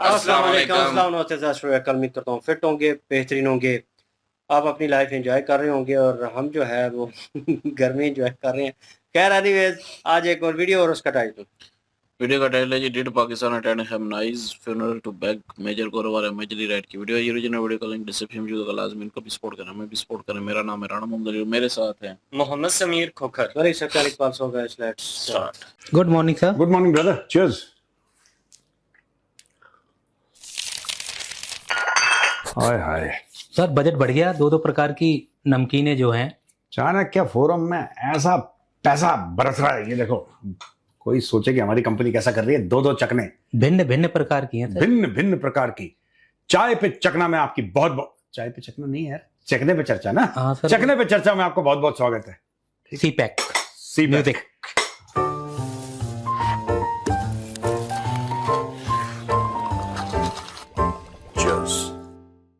अस्सलाम वालेकुम। कल उम्मीद करता हूँ फिट होंगे, बेहतरीन होंगे, आप अपनी लाइफ एंजॉय कर रहे होंगे और हम जो है वो गर्मी एंजॉय कर रहे हैं। खैर एनीवेज, आज एक और वीडियो और उसका टाइटल है जी, डिड पाकिस्तान अटेंड हैमनाइज फ्यूनरल टू बैग मेजर गोरवार मेजरली राइट की वीडियो है। ये ओरिजिनल वीडियो का लिंक डिस्क्रिप्शन में होगा, लाजमी इनको भी सपोर्ट करना, हमें भी सपोर्ट करें। मेरा नाम है राणा मोहम्मद, मेरे साथ हैं Mohammed Sameer Khokhar. Very sir Iqbal so guys, let's start. Good morning sir. Good morning brother, cheers. Hi hi sir, budget बढ़ गया। दो प्रकार की नमकीनें जो हैं चाणक्य फोरम में ऐसा पैसा बरस रहा है। ये देखो, कोई सोचे कि हमारी कंपनी कैसा कर रही है। दो चकने भिन्न भिन्न प्रकार की हैं सर। भिन्न प्रकार की। चाय पे चकना में आपकी बहुत बहुत, चाय पे चकना नहीं यार, चकने पे चर्चा ना। हाँ सर, चकने पे चर्चा में आपको बहुत बहुत स्वागत है। सी पैक म्यूजिक।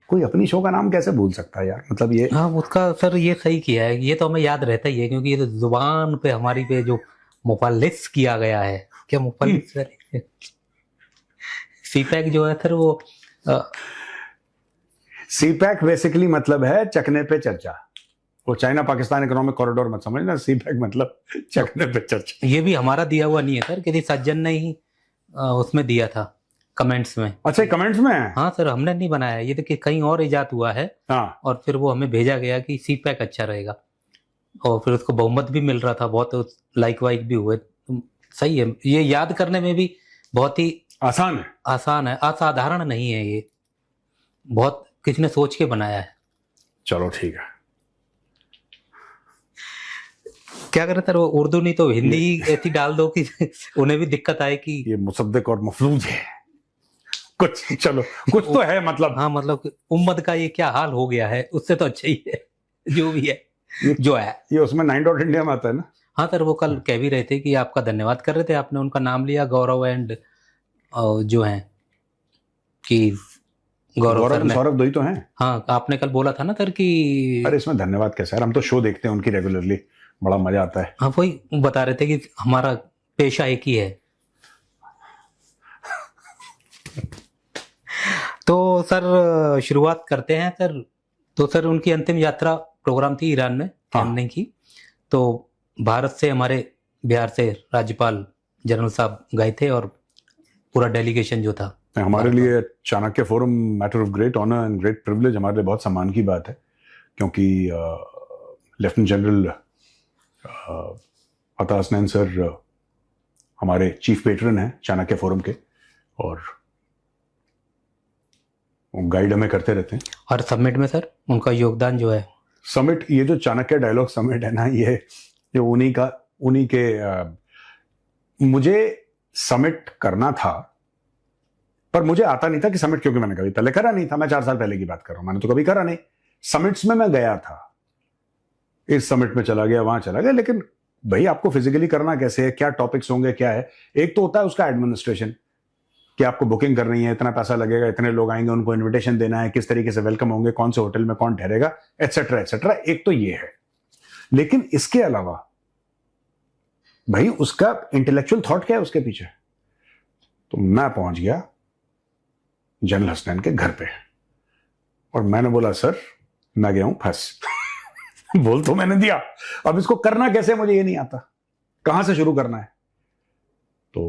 कोई अपनी शो का नाम कैसे भूल सकता है यार, मतलब ये। हाँ, उसका सर ये सही किया है। ये तो हमें याद रहता ही है, क्योंकि ये तो जुबान पे हमारी पे जो मुफल्लिस किया गया है। क्या मुफल्लिस सर? सी पैक जो है सर वो सी पैक बेसिकली मतलब है चकने पे चर्चा। वो चाइना पाकिस्तान इकोनॉमिक कॉरिडोर मत समझना। सी पैक मतलब चकने पे चर्चा। ये भी हमारा दिया हुआ नहीं है सर, किसी सज्जन ने ही उसमें दिया था कमेंट्स में। अच्छा, कमेंट्स में है? हाँ सर, हमने नहीं बनाया ये, तो कि कहीं और इजाद हुआ है। हाँ। और फिर वो हमें भेजा गया कि सी पैक अच्छा रहेगा, और फिर उसको बहुमत भी मिल रहा था, बहुत लाइक वाइक भी हुए। सही है, ये याद करने में भी बहुत ही आसान है, असाधारण नहीं है। ये बहुत किसी ने सोच के बनाया है। चलो ठीक है। क्या करें सर, वो उर्दू नहीं तो हिंदी ही ऐसी डाल दो कि उन्हें भी दिक्कत आए कि ये मुसद्दिक और मफलूज है कुछ। चलो कुछ तो है मतलब। हाँ, मतलब उम्मत का ये क्या हाल हो गया है, उससे तो अच्छा ही है जो भी है जो है। ये उसमें 9.इंडिया में आता है ना। हाँ सर, वो कल कह भी रहे थे कि आपका धन्यवाद कर रहे थे, आपने उनका नाम लिया, गौरव एंड जो है कि गौरव सौरभ दो ही तो हैं। हाँ, आपने कल बोला था ना सर कि अरे इसमें धन्यवाद कैसा है, हम तो शो देखते हैं उनकी रेगुलरली, बड़ा मजा आता है। हाँ, वही बता रहे थे कि हमारा पेशा एक ही है। तो सर शुरुआत करते हैं सर। तो सर उनकी अंतिम यात्रा प्रोग्राम थी ईरान में हमने की। तो भारत से, हमारे बिहार से राज्यपाल जनरल साहब गए थे, और पूरा डेलीगेशन जो था। हमारे लिए Chanakya forum matter of great honour and great privilege, हमारे लिए बहुत सम्मान की बात है, क्योंकि लेफ्टिनेंट जनरल अता हसनैन सर हमारे चीफ पेट्रन हैं चाणक्य फोरम के, और गाइड हमें करते रहते हैं। और समिट में सर उनका योगदान जो है, समिट, ये जो चाणक्य डायलॉग समिट है ना, ये उन्हीं के मुझे समिट करना था, पर मुझे आता नहीं था कि समिट, क्योंकि मैंने कभी पहले करा नहीं था। मैं 4 साल पहले की बात कर रहा हूं, मैंने तो कभी करा नहीं। समिट्स में मैं गया था, इस समिट में चला गया, वहां चला गया, लेकिन भाई आपको फिजिकली करना कैसे है, क्या टॉपिक्स होंगे, क्या है। एक तो होता है उसका एडमिनिस्ट्रेशन, कि आपको बुकिंग करनी है, इतना पैसा लगेगा, इतने लोग आएंगे, उनको इन्विटेशन देना है, किस तरीके से वेलकम होंगे, कौन से होटल में कौन ठहरेगा, एटसेट्रा एटसेट्रा। एक तो ये है, लेकिन इसके अलावा भाई उसका इंटेलेक्चुअल थॉट क्या है उसके पीछे। तो मैं पहुंच गया जनरल हसनैन के घर पे, और मैंने बोला सर मैं गया हूं फंस। बोल तो मैंने दिया, अब इसको करना कैसे मुझे ये नहीं आता, कहां से शुरू करना है। तो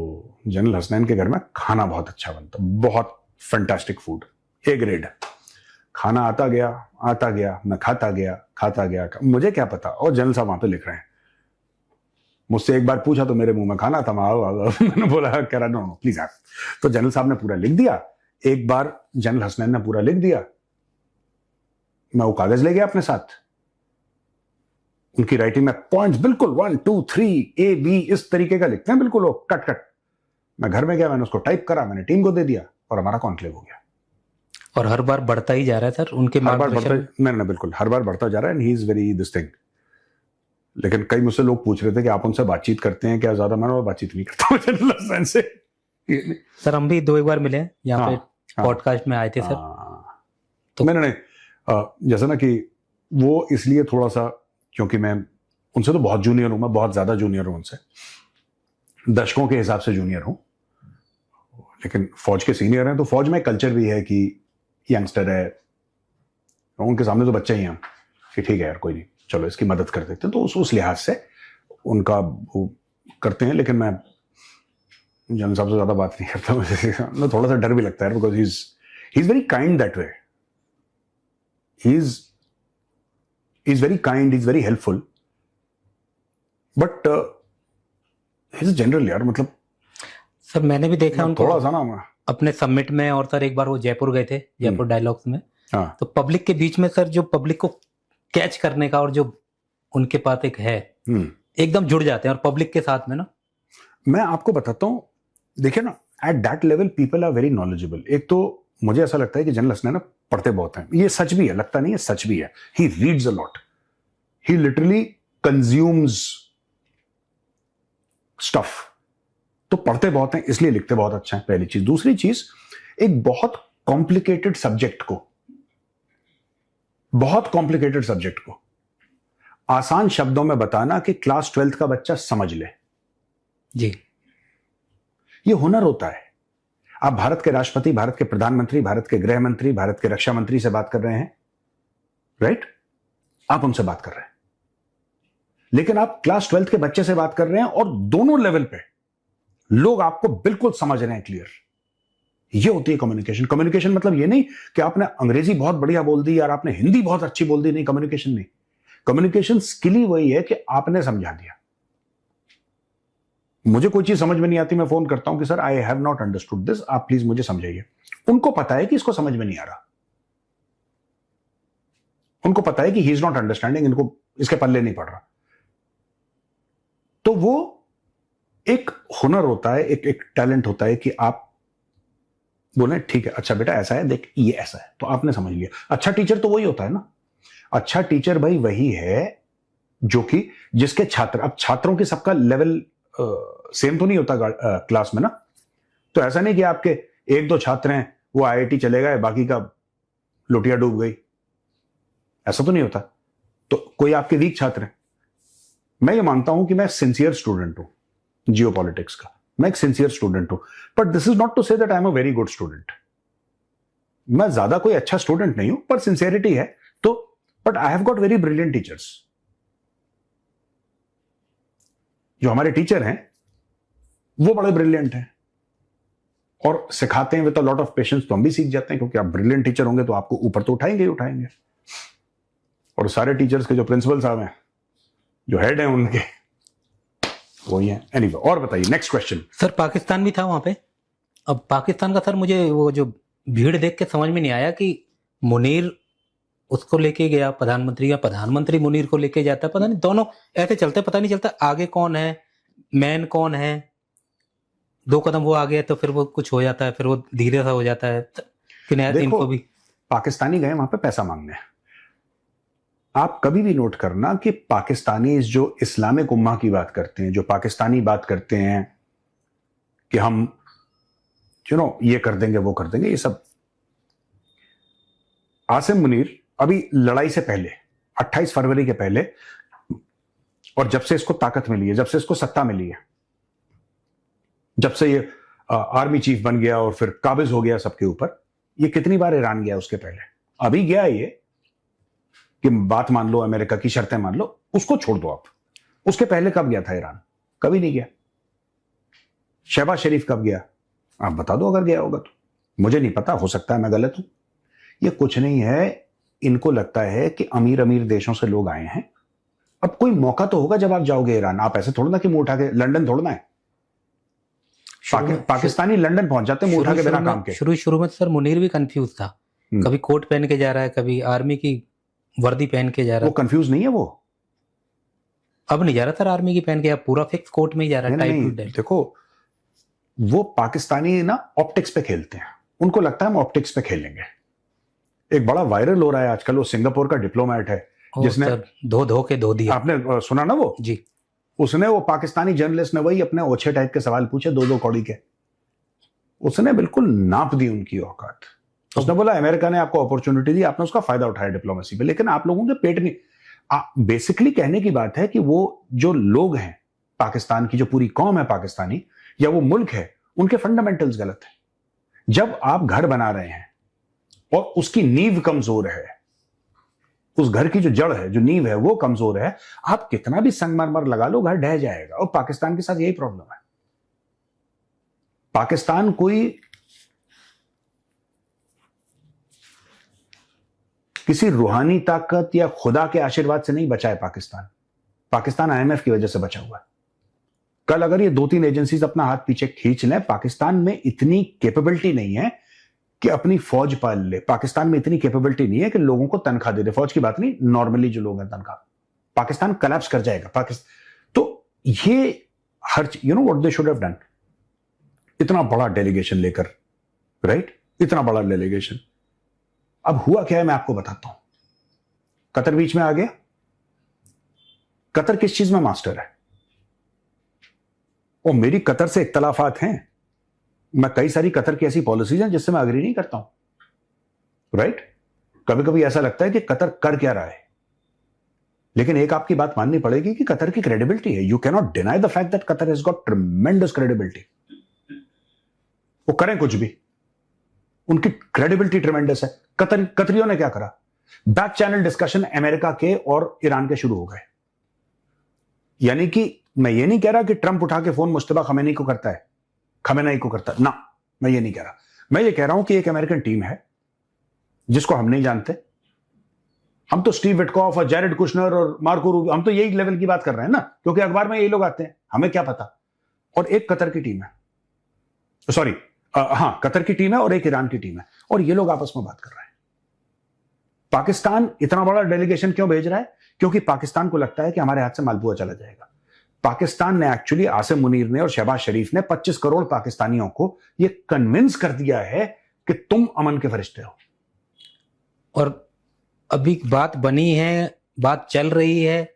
जनरल हसनैन के घर में खाना बहुत अच्छा बनता, बहुत फैंटास्टिक फूड, ए ग्रेड। खाना आता गया, मैं खाता गया, मुझे क्या पता। और जनरल साहब वहां पे लिख रहे हैं। मुझसे एक बार पूछा तो मेरे मुंह में खाना था, मैंने बोला कह रहा नो प्लीज आप। तो जनरल साहब ने पूरा लिख दिया। एक बार जनरल हसनैन ने पूरा लिख दिया, मैं वो कागज ले गया अपने साथ। उनकी राइटिंग में पॉइंट्स बिल्कुल 1 2 3 A B इस तरीके का लिखते हैं, बिल्कुल वो कट। मैं घर में गया, मैंने उसको टाइप करा, मैंने टीम को दे दिया, और हमारा कॉन्क्लेव हो गया। और हर बार बढ़ता ही जा रहा है सर उनके मार्गदर्शन। नहीं, बिल्कुल हर बार बढ़ता जा रहा है, and he is very this thing. लेकिन कई मुझसे लोग पूछ रहे थे कि आप उनसे बातचीत करते हैं क्या ज्यादा। मैंने बातचीत नहीं करता जनरल हसनैन से। सर हम भी 2 एक बार मिले यहाँ पे पॉडकास्ट में आए थे सर। तो नहीं, जैसा ना कि वो इसलिए थोड़ा सा, क्योंकि मैं उनसे तो बहुत जूनियर हूं, मैं बहुत ज्यादा जूनियर हूं उनसे, दशकों के हिसाब से जूनियर हूं। लेकिन फौज के सीनियर हैं, तो फौज में कल्चर भी है कि यंगस्टर है, उनके सामने तो बच्चे ही हैं कि ठीक है यार कोई नहीं, चलो इसकी मदद कर देते हैं, तो उस लिहाज से उनका वो करते हैं। लेकिन मैं जनरल साहब से ज्यादा बात नहीं करता, मुझे थोड़ा सा डर भी लगता है, because he is very kind that way, he is very kind, is very helpful, but he is general यार, मतलब सर मैंने भी देखा उनको थोड़ा सा ना अपने समिट में, और सर एक बार वो जयपुर गए थे, जयपुर डायलॉग्स में, हाँ। तो पब्लिक के बीच में सर जो पब्लिक को कैच करने का और जो उनके पास एक है, एकदम जुड़ जाते हैं और पब्लिक के साथ में ना। मैं आपको बताता हूं, देखिए ना, at that level people are very knowledgeable. एक तो मुझे ऐसा लगता है कि जनरल हसनैन ना पढ़ते बहुत हैं, ये सच भी है, लगता नहीं है, सच भी है। He reads a lot, he literally consumes stuff, तो पढ़ते बहुत हैं, इसलिए लिखते बहुत अच्छा है, पहली चीज। दूसरी चीज, एक बहुत कॉम्प्लिकेटेड सब्जेक्ट को आसान शब्दों में बताना कि क्लास 12th का बच्चा समझ ले, जी, ये हुनर होता है। आप भारत के राष्ट्रपति, भारत के प्रधानमंत्री, भारत के गृह मंत्री, भारत के रक्षा मंत्री से बात कर रहे हैं, राइट? आप उनसे बात कर रहे हैं, लेकिन आप क्लास 12th के बच्चे से बात कर रहे हैं और दोनों लेवल पे लोग आपको बिल्कुल समझ रहे हैं, क्लियर। ये होती है कम्युनिकेशन। कम्युनिकेशन मतलब ये नहीं कि आपने अंग्रेजी बहुत बढ़िया बोल दी यार, आपने हिंदी बहुत अच्छी बोल दी, नहीं, कम्युनिकेशन नहीं। कम्युनिकेशन स्किल ही वही है कि आपने समझा दिया। मुझे कोई चीज समझ में नहीं आती, मैं फोन करता हूं कि sir I have not understood this, आप प्लीज मुझे समझाइए। उनको पता है कि इसको समझ में नहीं आ रहा, उनको पता है कि ही इज नॉट अंडरस्टैंडिंग, इनको इसके पल्ले नहीं पड़ रहा। तो वो एक हुनर होता है, एक टैलेंट होता है कि आप बोले ठीक है, अच्छा बेटा ऐसा है, देख ये ऐसा है, तो आपने समझ लिया। अच्छा टीचर तो वही होता है ना, अच्छा टीचर भाई वही है जो कि जिसके छात्र, अब छात्रों के सबका लेवल सेम तो नहीं होता क्लास में ना, तो ऐसा नहीं कि आपके एक दो छात्र हैं वो आईआईटी चले गए, बाकी का लोटिया डूब गई, ऐसा तो नहीं होता। तो कोई आपके वीक छात्र हैं। मैं ये मानता हूं कि मैं सिंसियर स्टूडेंट हूं जियोपॉलिटिक्स का, मैं एक सिंसियर स्टूडेंट हूं, but this is not to say that I am a very good student. मैं ज्यादा कोई अच्छा स्टूडेंट नहीं हूं, पर सिंसियरिटी है तो, but I have got very brilliant teachers. जो हमारे टीचर हैं वो बड़े ब्रिलियंट हैं और सिखाते हैं with a lot of patience, तो हम भी सीख जाते हैं, क्योंकि आप ब्रिलियंट टीचर होंगे तो आपको ऊपर तो उठाएंगे ही उठाएंगे। और सारे टीचर्स के जो प्रिंसिपल साहब हैं, जो हेड हैं उनके, वही है। एनीवे, और बताइए नेक्स्ट क्वेश्चन। सर पाकिस्तान भी था वहां पे। अब पाकिस्तान का सर मुझे वो जो भीड़ देख के समझ में नहीं आया कि मुनीर उसको लेके गया प्रधानमंत्री, या प्रधानमंत्री मुनीर को लेके जाता है, पता नहीं, दोनों ऐसे चलते, पता नहीं चलता आगे कौन है, मैन कौन है। दो कदम वो आगे है तो फिर वो कुछ हो जाता है, फिर वो धीरे सा हो जाता है कि नहीं इनको भी। पाकिस्तानी गए वहां पे पैसा मांगने। आप कभी भी नोट करना कि पाकिस्तानी जो इस्लामिक उम्मा की बात करते हैं, जो पाकिस्तानी बात करते हैं कि हम ये कर देंगे वो कर देंगे, ये सब आसिम मुनीर अभी लड़ाई से पहले 28 फरवरी के पहले, और जब से इसको ताकत मिली है, जब से इसको सत्ता मिली है, जब से ये आर्मी चीफ बन गया और फिर काबिज हो गया सबके ऊपर, ये कितनी बार ईरान गया उसके पहले? अभी गया ये कि बात मान लो, अमेरिका की शर्तें मान लो, उसको छोड़ दो आप। उसके पहले कब गया था ईरान? कभी नहीं गया। शहबाज शरीफ कब गया? आप बता दो अगर गया होगा तो। मुझे नहीं पता, हो सकता है मैं गलत हूं। ये कुछ नहीं है, इनको लगता है कि अमीर अमीर देशों से लोग आए हैं, अब कोई मौका तो होगा जब आप जाओगे ईरान। आप ऐसे थोड़ा ना कि मुंह उठा के, लंदन थोड़ा ना है, पाकिस्तानी लंदन पहुंच जाते हैं मुंह उठा के बिना काम के। शुरू में सर मुनीर भी कंफ्यूज था, कभी कोट पहन के जा रहा है, कभी आर्मी की वर्दी पहन के जा रहा है। वो कंफ्यूज नहीं है, वो अब नहीं जा रहा सर आर्मी की पहन के, अब पूरा फिक्स कोट में ही जा रहा है। नहीं, देखो वो पाकिस्तानी ना ऑप्टिक्स पे खेलते हैं, उनको लगता है हम ऑप्टिक्स पे खेलेंगे। एक बड़ा वायरल हो रहा है आजकल, वो सिंगापुर का डिप्लोमेट है जिसने धो के धो दिया, आपने सुना ना वो जी? उसने, वो पाकिस्तानी जर्नलिस्ट ने वही अपने ओछे टाइप के सवाल पूछे, 2-2 कौड़ी के, उसने बिल्कुल नाप दी उनकी औकात। उसने बोला अमेरिका ने आपको अपॉर्चुनिटी दी, आपने उसका फायदा उठाया डिप्लोमेसी पे, लेकिन आप लोगों के पेट नहीं। बेसिकली कहने की बात है कि वो जो लोग हैं पाकिस्तान की, जो पूरी कौम है पाकिस्तानी या वो मुल्क है, उनके फंडामेंटल्स गलत है। जब आप घर बना रहे हैं और उसकी नींव कमजोर है, उस घर की जो जड़ है, जो नींव है, वो कमजोर है, आप कितना भी संगमरमर लगा लो, घर ढह जाएगा। और पाकिस्तान के साथ यही प्रॉब्लम है। पाकिस्तान कोई किसी रूहानी ताकत या खुदा के आशीर्वाद से नहीं बचा है। पाकिस्तान IMF की वजह से बचा हुआ है। कल अगर ये 2-3 एजेंसीज अपना हाथ पीछे खींच लें, पाकिस्तान में इतनी कैपेबिलिटी नहीं है कि अपनी फौज पाल ले। पाकिस्तान में इतनी कैपेबिलिटी नहीं है कि लोगों को तनख्वाह दे दे। फौज की बात नहीं, नॉर्मली जो लोग हैं तनख्वाह। पाकिस्तान कोलैप्स कर जाएगा। तो ये हर you know what they should have done, इतना बड़ा डेलीगेशन लेकर, राइट, इतना बड़ा डेलीगेशन। अब हुआ क्या है मैं आपको बताता हूं। कतर बीच में आ गया। कतर किस चीज में मास्टर है? और मेरी कतर से इख्तलाफात हैं। मैं कई सारी कतर की ऐसी पॉलिसीज हैं जिससे मैं अग्री नहीं करता हूं, राइट। कभी कभी ऐसा लगता है कि कतर कर क्या रहा है, लेकिन एक आपकी बात माननी पड़ेगी कि कतर की क्रेडिबिलिटी है। You can not deny the fact that Qatar has got ट्रेमेंडस credibility. वो करें कुछ भी, उनकी क्रेडिबिलिटी ट्रेमेंडस है। कतरियों ने क्या करा? बैक चैनल डिस्कशन अमेरिका के और ईरान के शुरू हो गए। यानी कि मैं ये नहीं कह रहा कि ट्रंप उठा के फोन मुश्तबा खमेनी को करता है, खमेनी को करता है ना, मैं ये नहीं कह रहा। मैं ये कह रहा हूं कि एक अमेरिकन टीम है जिसको हम नहीं जानते। हम तो स्टीव विटकॉफ और जैरेड कुशनर और मार्को रूबियो, हम तो यही लेवल की बात कर रहे हैं ना, क्योंकि अखबार में यही लोग आते हैं, हमें क्या पता। और एक कतर की टीम है, सॉरी हाँ, कतर की टीम है और एक ईरान की टीम है, और ये लोग आपस में बात कर रहे हैं। पाकिस्तान इतना बड़ा डेलीगेशन क्यों भेज रहा है? क्योंकि पाकिस्तान को लगता है कि हमारे हाथ से मालपुआ चला जाएगा। पाकिस्तान ने एक्चुअली, आसिम मुनीर ने और शहबाज शरीफ ने 25 करोड़ पाकिस्तानियों को ये कन्विंस कर दिया है कि तुम अमन के फरिश्ते हो। और अभी बात बनी है, बात चल रही है,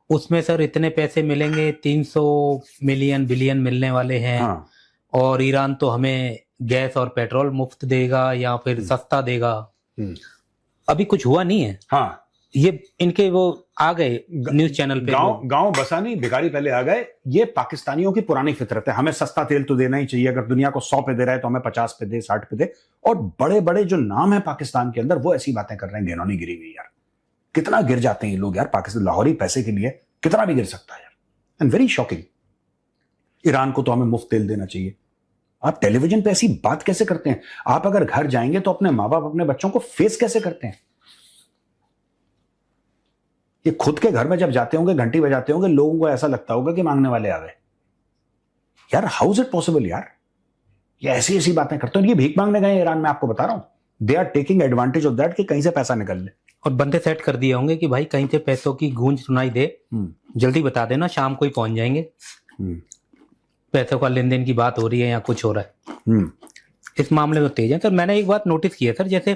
उसमें सर इतने पैसे मिलेंगे, 300 मिलियन बिलियन मिलने वाले हैं। हाँ। और ईरान तो हमें गैस और पेट्रोल मुफ्त देगा या फिर सस्ता देगा। अभी कुछ हुआ नहीं है। हाँ, ये इनके वो आ गए न्यूज चैनल पे, गांव बसा नहीं, भिखारी पहले आ गए। ये पाकिस्तानियों की पुरानी फितरत है, हमें सस्ता तेल तो देना ही चाहिए। अगर दुनिया को 100 पे दे रहा है तो हमें 50 पे दे, 60 पे दे। और बड़े बड़े जो नाम है पाकिस्तान के अंदर, वो ऐसी बातें कर रहे हैं, घिनौनी गिरी हुई। यार कितना गिर जाते हैं ये लोग यार, पाकिस्तान लाहौरी पैसे के लिए कितना भी गिर सकता है यार। And very shocking. ईरान को तो हमें मुफ्त तेल देना चाहिए। आप टेलीविजन पे ऐसी बात कैसे करते हैं? आप अगर घर जाएंगे तो अपने माँ बाप, अपने बच्चों को फेस कैसे करते हैं? ये खुद के घर में जब जाते होंगे, घंटी बजाते होंगे, लोगों को ऐसा लगता होगा कि मांगने वाले आ गए। यार हाउ इज इट पॉसिबल यार? ये ऐसी ऐसी बातें करते हैं। ये भीख मांगने गए ईरान में, आपको बता रहा हूं। They are taking advantage of that कि कहीं से पैसा निकल ले। और बंदे सेट कर दिए होंगे कि भाई कहीं से पैसों की गूंज सुनाई दे, जल्दी बता देना, शाम को ही पहुंच जाएंगे। पैसों का लेन देन की बात हो रही है या कुछ हो रहा है। इस मामले में तेज है। सर मैंने एक बात नोटिस की है सर, जैसे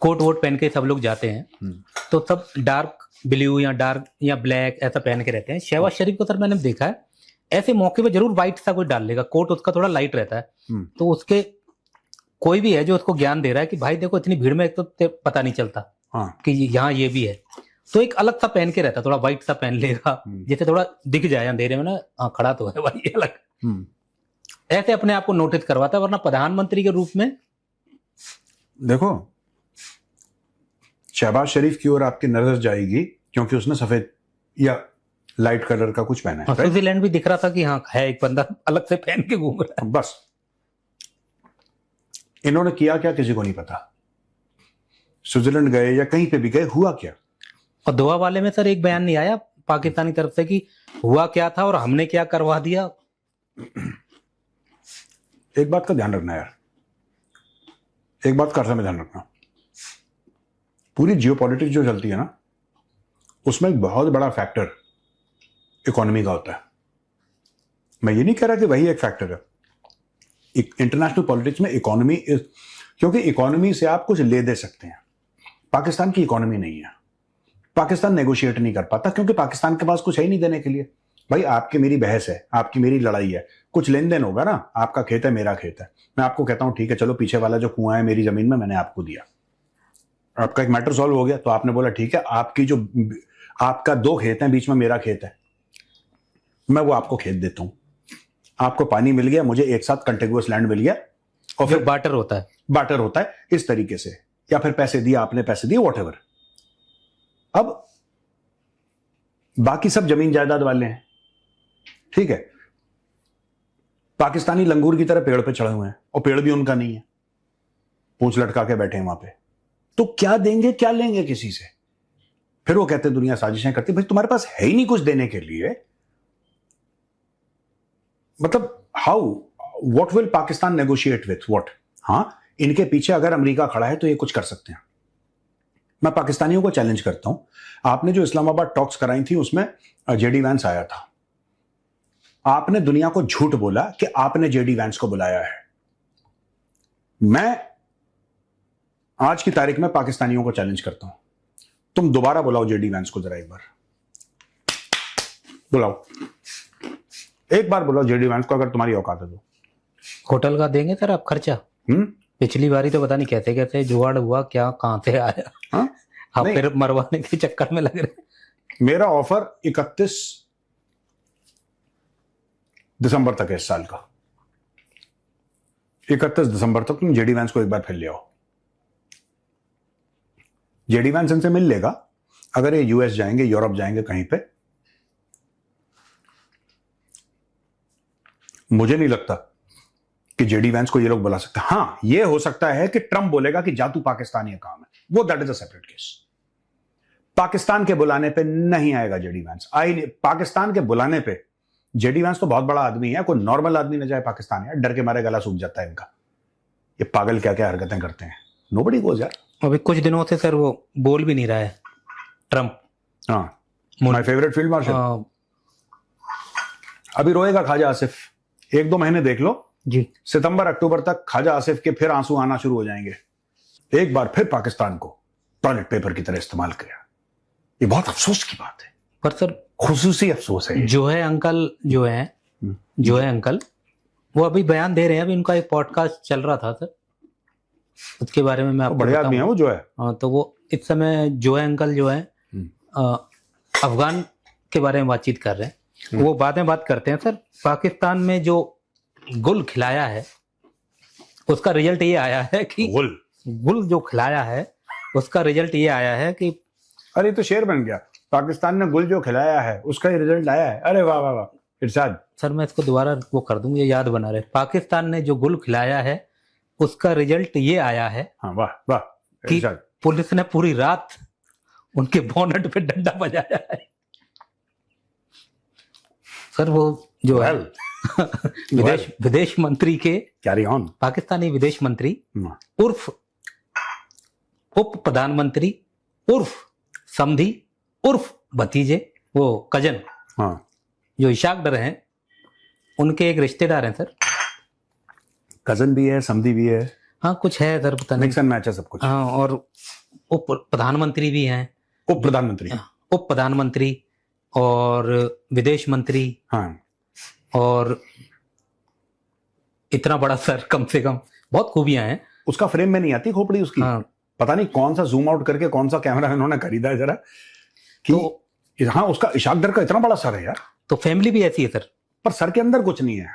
कोट वोट पहन के सब लोग जाते हैं तो सब डार्क ब्लू या डार्क या ब्लैक ऐसा पहन के रहते हैं। शहबाज शरीफ को सर मैंने देखा है ऐसे मौके पे जरूर व्हाइट सा कोई डाल लेगा, कोट उसका थोड़ा लाइट रहता है, तो उसके कोई भी है जो उसको ज्ञान दे रहा है कि भाई देखो इतनी भीड़ में एक तो पता नहीं चलता कि यहाँ ये भी है, तो एक अलग सा पहन के रहता, थोड़ा व्हाइट सा पहन लेगा जिससे थोड़ा दिख जाए अंधेरे में ना, हाँ खड़ा तो है भाई अलग, ऐसे अपने आप को नोटिस करवाता है। वरना प्रधानमंत्री के रूप में देखो शहबाज शरीफ की ओर आपकी नजर जाएगी क्योंकि उसने सफेद या लाइट कलर का कुछ पहना है। स्विट्जरलैंड भी दिख रहा था कि हाँ है एक बंदा अलग से पहन के घूम रहा है। बस इन्होंने किया क्या किसी को नहीं पता। स्विट्जरलैंड गए या कहीं पे भी गए, हुआ क्या? और दोहा वाले में सर एक बयान नहीं आया पाकिस्तानी तरफ से कि हुआ क्या था और हमने क्या करवा दिया। एक बात का ध्यान रखना यार, एक बात का में ध्यान रखना, पूरी जियोपॉलिटिक्स जो चलती है ना उसमें एक बहुत बड़ा फैक्टर इकोनॉमी का होता है। मैं ये नहीं कह रहा कि वही एक फैक्टर है। इंटरनेशनल पॉलिटिक्स में इकोनॉमी, क्योंकि इकोनॉमी से आप कुछ ले दे सकते हैं। पाकिस्तान की इकोनॉमी नहीं है, पाकिस्तान नेगोशिएट नहीं कर पाता क्योंकि पाकिस्तान के पास कुछ है ही नहीं देने के लिए। भाई आपकी मेरी बहस है, आपकी मेरी लड़ाई है, कुछ लेन देन होगा ना, आपका खेत है मेरा खेत है, मैं आपको कहता हूं ठीक है चलो पीछे वाला जो कुआं है मेरी जमीन में मैंने आपको दिया, आपका एक मैटर सॉल्व हो गया। तो आपने बोला ठीक है, आपकी जो आपका 2 खेत हैं बीच में मेरा खेत है, मैं वो आपको खेत देता हूं, आपको पानी मिल गया, मुझे एक साथ कंटिगुअस लैंड मिल गया, और जो फिर बार्टर होता है। बार्टर होता है इस तरीके से, या फिर पैसे दिए आपने, पैसे दिए, वॉटएवर। अब बाकी सब जमीन जायदाद वाले हैं, ठीक है, पाकिस्तानी लंगूर की तरह पेड़ पे चढ़े हुए हैं, और पेड़ भी उनका नहीं है, पूंछ लटका के बैठे हैं वहां पे। तो क्या देंगे क्या लेंगे किसी से? फिर वो कहते हैं दुनिया साजिशें करती। भाई तुम्हारे पास है ही नहीं कुछ देने के लिए, मतलब how, what will Pakistan negotiate with what? हाँ, इनके पीछे अगर अमेरिका खड़ा है तो ये कुछ कर सकते हैं। मैं पाकिस्तानियों को चैलेंज करता हूं, आपने जो इस्लामाबाद टॉक्स कराई थी उसमें जेडी वैंस आया था, आपने दुनिया को झूठ बोला कि आपने जेडी वैंस को बुलाया है। मैं आज की तारीख में पाकिस्तानियों को चैलेंज करता हूं, तुम दोबारा बुलाओ जेडी वैंस को, जरा एक बार बुलाओ, एक बार बुलाओ जेडी वैंस को, अगर तुम्हारी औकात है तो। होटल का देंगे सर आप खर्चा? पिछली बारी तो पता नहीं कैसे कैसे जुगाड़ हुआ, क्या कहां से आया। हाँ? आप नहीं। फिर मरवाने के चक्कर में लग रहे। मेरा ऑफर 31 दिसंबर तक है इस साल का। 31 दिसंबर तक तुम जेडी वैंस को एक बार फिर ले आओ। जेडी वैंस इनसे मिल लेगा, अगर ये यूएस जाएंगे, यूरोप जाएंगे कहीं पे, मुझे नहीं लगता कि जेडी वैंस को ये लोग बुला सकते। हां, ये हो सकता है कि ट्रंप बोलेगा कि जा तू पाकिस्तान, ये काम है, वो that is a separate case. Pakistan के बुलाने पे नहीं आएगा जेडी वैंस, आई नहीं। पाकिस्तान के बुलाने पे जेडी वैंस तो बहुत बड़ा आदमी है, कोई नॉर्मल आदमी न जाए पाकिस्तान यार, डर के मारे गला सूख जाता है इनका। ये पागल क्या क्या हरकतें करते हैं, नोबडी गोज यार। अभी कुछ दिनों से सर वो बोल भी नहीं रहा है ट्रंप। हाँ, माय फेवरेट फील्ड मार्शल। अभी रोएगा ख्वाजा आसिफ, 1-2 महीने देख लो जी, सितंबर अक्टूबर तक ख्वाजा आसिफ के फिर आंसू आना शुरू हो जाएंगे। एक बार फिर पाकिस्तान को टॉयलेट पेपर की तरह इस्तेमाल किया, ये बहुत अफसोस की बात है, पर सर खुसूसी अफसोस है। जो है अंकल, जो है अंकल, वो अभी बयान दे रहे हैं। अभी उनका एक पॉडकास्ट चल रहा था सर, उसके बारे में मैं आपको बड़े आदमी है वो जो है। हाँ, तो वो इस समय जो है अंकल जो है अफगान के बारे में बातचीत कर रहे हैं। वो बाद में बात करते हैं सर। पाकिस्तान में जो गुल खिलाया है उसका रिजल्ट ये आया है कि गुल जो खिलाया है उसका रिजल्ट ये आया है कि, अरे तो शेर बन गया, पाकिस्तान ने गुल जो खिलाया है उसका ही रिजल्ट आया है। अरे वाह वाह वाह इरशाद। सर मैं इसको दोबारा वो कर दूं, ये याद बना रहे। पाकिस्तान ने जो गुल खिलाया है उसका रिजल्ट ये आया है। हाँ वाह वाह कि इरशाद। पुलिस ने पूरी रात उनके बोनट पे डंडा बजाया है। सर वो जो है विदेश मंत्री के, कैरी ऑन, पाकिस्तानी विदेश मंत्री उर्फ उप प्रधानमंत्री उर्फ समधी उर्फ भतीजे, वो कजन, हाँ, जो इशाक डर हैं, उनके एक रिश्तेदार हैं सर। कजन भी है, समधी भी है, हाँ कुछ है सर, पता नहीं। मिक्स एंड मैच है सब कुछ। हाँ, और उप प्रधानमंत्री भी हैं, उप प्रधानमंत्री और विदेश मंत्री। हाँ, और इतना बड़ा सर, कम से कम बहुत खूबियां हैं। उसका फ्रेम में नहीं आती खोपड़ी उसकी। हाँ, पता नहीं कौन सा जूम आउट करके कौन सा कैमरा इन्होंने खरीदा है जरा कि तो हाँ, उसका इशाक डर का इतना बड़ा सर है यार। तो फैमिली भी ऐसी है सर, पर सर के अंदर कुछ नहीं है।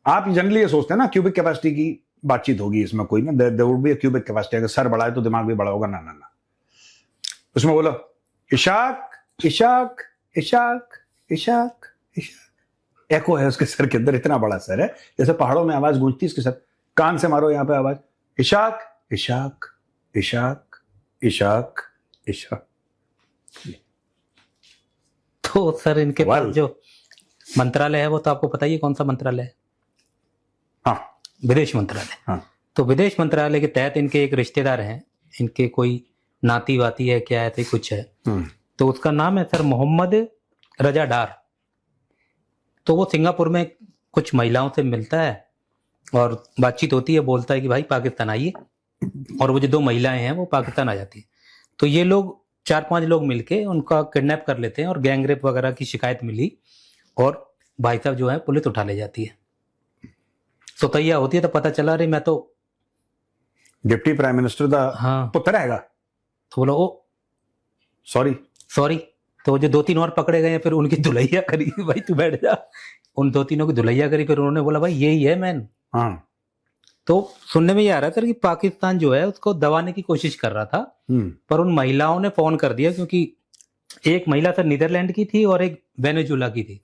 आप जनरली ये सोचते हैं ना क्यूबिक कैपेसिटी की बातचीत होगी इसमें, कोई ना, there would be a cubic capacity. अगर सर बड़ा है तो दिमाग भी बड़ा होगा। ना ना ना, उसमें बोलो इशाक इशाक इशाक इशाक इशाक, एको है उसके सर के अंदर, इतना बड़ा सर है जैसे पहाड़ों में आवाज गूंजती है इसके सर। कान से मारो यहाँ पे आवाज, इशाक इशाक इशाक इशाक इशाक। तो सर इनके Well. पास जो मंत्रालय है वो तो आपको पता ही है कौन सा मंत्रालय है। हाँ, विदेश मंत्रालय। हाँ, तो विदेश मंत्रालय के तहत इनके एक रिश्तेदार हैं, इनके कोई नाती वाती है क्या, ऐसे कुछ है। तो उसका नाम है सर मोहम्मद रजा डार। तो वो सिंगापुर में कुछ महिलाओं से मिलता है और बातचीत होती है, बोलता है कि भाई पाकिस्तान आइए, और वो जो 2 महिलाएं हैं वो पाकिस्तान आ जाती है। तो ये लोग 4-5 लोग मिलके उनका किडनैप कर लेते हैं और गैंग रेप वगैरह की शिकायत मिली, और भाई साहब जो है पुलिस उठा ले जाती है। सुतैया होती है तो पता चला रही मैं तो डिप्टी प्राइम मिनिस्टर दा हाँ पुत्र हैगा। तो बोलो ओ सॉरी सॉरी, तो जो 2-3 और पकड़े गए फिर उनकी धुलैया करी भाई तू बैठ जा, उन 2-3 की धुलैया करी, फिर उन्होंने बोला भाई यही है मैन। हाँ। तो सुनने में ये आ रहा था कि पाकिस्तान जो है उसको दबाने की कोशिश कर रहा था, पर उन महिलाओं ने फोन कर दिया, क्योंकि एक महिला सर नीदरलैंड की थी और एक वेनेजुला की थी।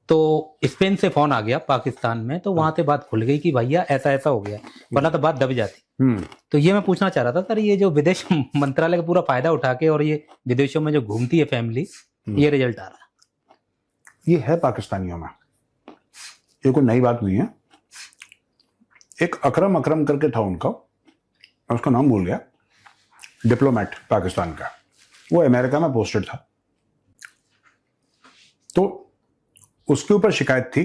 तो स्पेन से फोन आ गया पाकिस्तान में, तो वहां से बात खुल गई कि भैया ऐसा ऐसा हो गया, वरना तो बात दब जाती। तो ये मैं पूछना चाह रहा था सर, ये जो विदेश मंत्रालय का पूरा फायदा उठा के और ये विदेशों में जो घूमती है फैमिली, ये रिजल्ट आ रहा है। ये है पाकिस्तानियों में, ये कोई नई बात नहीं है। एक अकरम करके था उनका, मैं उसका नाम भूल गया, डिप्लोमेट पाकिस्तान का, वो अमेरिका में पोस्टेड था। तो उसके ऊपर शिकायत थी,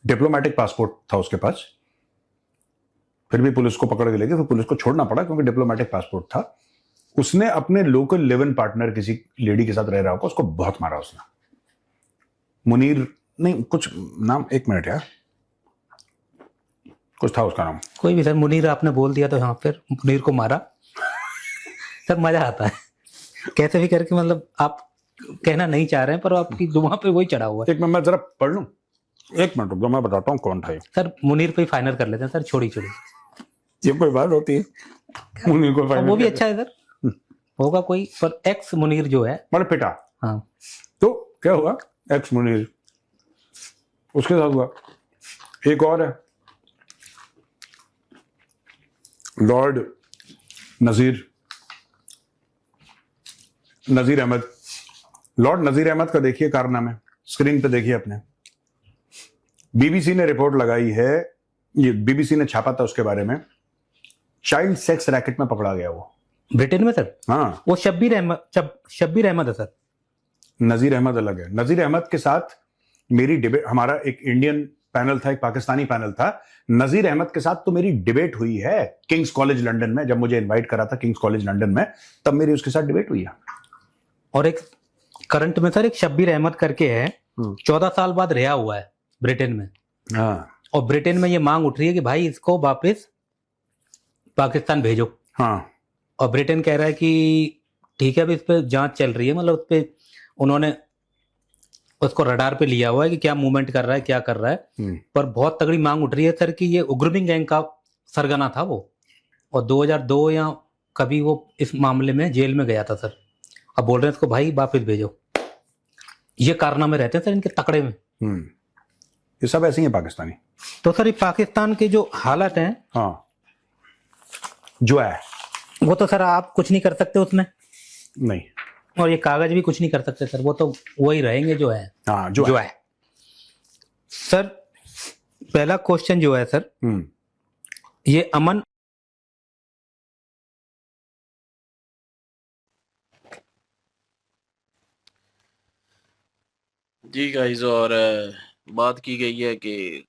डिप्लोमेटिक पासपोर्ट था उसके पास, फिर भी पुलिस को पकड़ के ले गई, फिर पुलिस को छोड़ना पड़ा क्योंकि डिप्लोमेटिक पासपोर्ट था। उसने अपने लोकल लिव इन पार्टनर किसी लेडी के साथ रह रहा होगा, उसको बहुत मारा उसने। मुनीर नहीं, कुछ नाम, एक मिनट यार, कुछ था उसका नाम। कोई भी सर, मुनीर आपने बोल दिया तो हाँ, फिर मुनीर को मारा सर मजा आता है कैसे भी करके, मतलब आप कहना नहीं चाह रहे हैं पर आपकी जुबान पे वही चढ़ा हुआ है। एक मिनट मैं जरा पढ़ लूं, एक मिनट रुक जाओ, मैं बताता हूँ कौन था ये। सर मुनीर पे फाइनल कर लेते हैं सर, छोड़ी ये कोई बात होती है? मुनीर को फाइनल वो भी अच्छा है सर, होगा कोई, पर एक्स मुनीर जो है, मतलब पिटा। हाँ। तो क्या हुआ, एक्स मुनीर उसके साथ हुआ। एक और है, लॉर्ड नजीर अहमद। लॉर्ड नजीर अहमद का देखिए कारनामे, स्क्रीन पे देखिए अपने। बीबीसी ने रिपोर्ट लगाई है, ये बीबीसी ने छापा था उसके बारे में, चाइल्ड सेक्स रैकेट में पकड़ा गया वो, ब्रिटेन में सर। हाँ, वो शब्बीर अहमद है सर। नजीर अहमद अलग है। नजीर अहमद के साथ मेरी डिबेट, हमारा एक इंडियन पैनल था, एक पाकिस्तानी पैनल था, नजीर अहमद के साथ तो मेरी डिबेट हुई है किंग्स कॉलेज लंदन में, जब मुझे इनवाइट करा था किंग्स कॉलेज लंदन में, तब मेरी उसके साथ डिबेट हुई है। और एक करंट में सर एक शब्बीर अहमद करके है, 14 साल बाद रिहा हुआ है ब्रिटेन में। हाँ। और ब्रिटेन में ये मांग उठ रही है कि भाई इसको वापस पाकिस्तान भेजो। हाँ। और ब्रिटेन कह रहा है कि ठीक है, अभी इस पे जांच चल रही है, मतलब उस पे उन्होंने उसको रडार पे लिया हुआ है कि क्या मूवमेंट कर रहा है, क्या कर रहा है। पर बहुत तगड़ी मांग उठ रही है सर कि ये उग्रमिंग गैंग का सरगना था वो, और 2002 या कभी वो इस मामले में जेल में गया था सर। अब बोल रहे हैं इसको भाई वापस भेजो। ये कारनामे रहते हैं सर इनके तकड़े में। ये सब ऐसे ही है पाकिस्तानी। तो सर ये पाकिस्तान के जो हालात हैं, हाँ, जो है वो तो सर आप कुछ नहीं कर सकते उसमें, नहीं, और ये कागज भी कुछ नहीं कर सकते सर, वो तो वही रहेंगे जो है। हाँ, जो है सर। पहला क्वेश्चन जो है सर, ये अमन जी गाइस, और बात की गई है कि